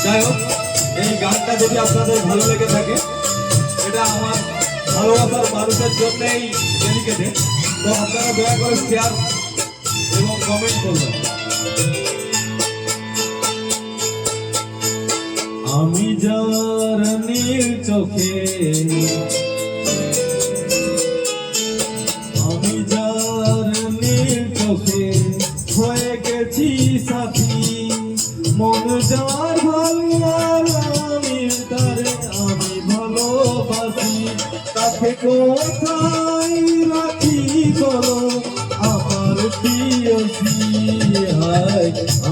যাই হোক, এই গানটা যদি আপনাদের ভালো লেগে থাকে, এটা আমার ভালোবাসার মানুষের জন্যই ডেডিকেটেড। তো আপনারা দয়া করে শেয়ার এবং কমেন্ট করবেন। আমি যার নীল চোখে, আমি যার নীল চোখে হয়ে গেছি সাথী, মন যার ভালো আমি তারে আমি ভালোবাসি, তাকে কোথায় রাখি বলো আমার প্রিয়সী।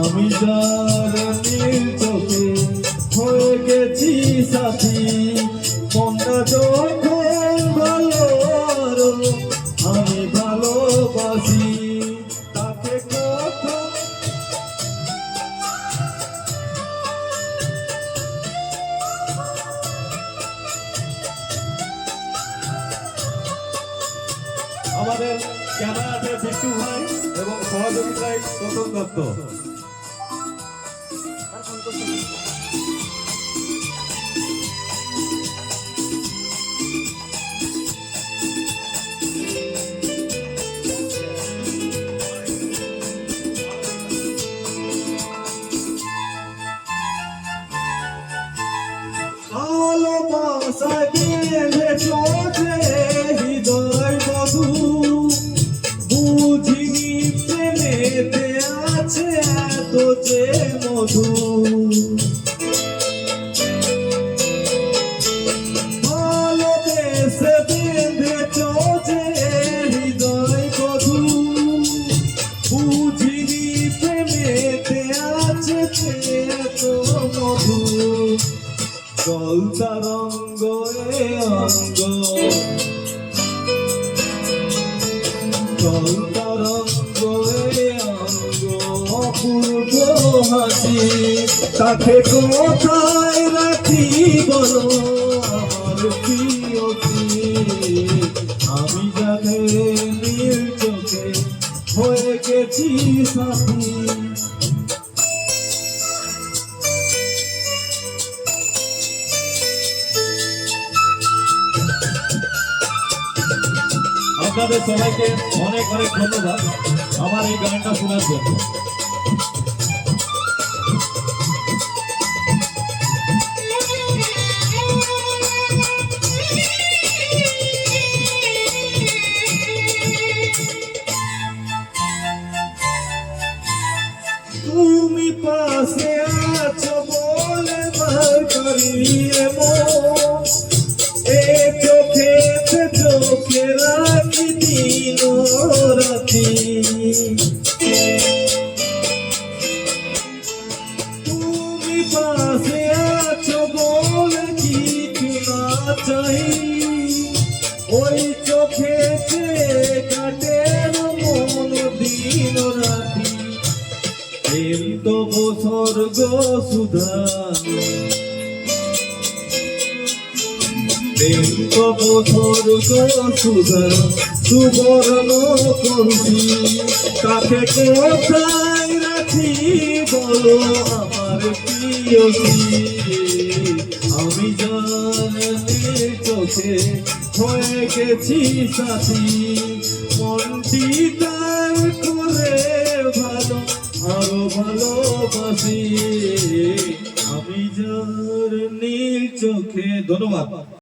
আমি যার নীল চোখে হয়ে গেছি সাথী, মনটা যখন ভালো আমি ভালোবাসি, তাকে কথা আমাদের ক্যামেরাতে বিট্টু ভাই এবং সহযোগিতায় চন্দন দত্ত। ভালোবাসায় বেঁধে চোখে হৃদয় বধূ, বুঝিনি প্রেমেতে আছে এত যে মধু। ভালোবেসে বেঁধে চোখে হৃদয় বধূ, বুঝিনি প্রেমেতে আছে এত মধু। জল তরঙ্গ এ অঙ্গ, জল তরঙ্গ এ অঙ্গ, অপূর্ব হাসি, তাকে কোথায় রাখি বলো আমার প্রিয়সী। আমি যাকে নীল চোখে হয়ে গেছি সাথী। আপনাদের সবাইকে অনেক অনেক ধন্যবাদ আমার এই গানটা শোনার জন্য। তুমি পাশে আছো বলে ভয় করি এমন, এ চোখে চোখে রাখি দিন রাতি। তুমি পাশে আছো বলে কিছু না চাই, ওই চোখে কাটে মন দিন রাতি। প্রেম তো স্বর্গ সুধা, প্রেম তবু স্বর্গ সুধা সুবর্ণ কঞ্চি, তাকে কোথায় রাখি বলো আমার প্রিয়সী। আমি জানি চোখে হয়ে গেছি সাথী, মনটি তার করে ভালো আরো ভালোবাসি। আমি যার নীল চোখে। ধন্যবাদ।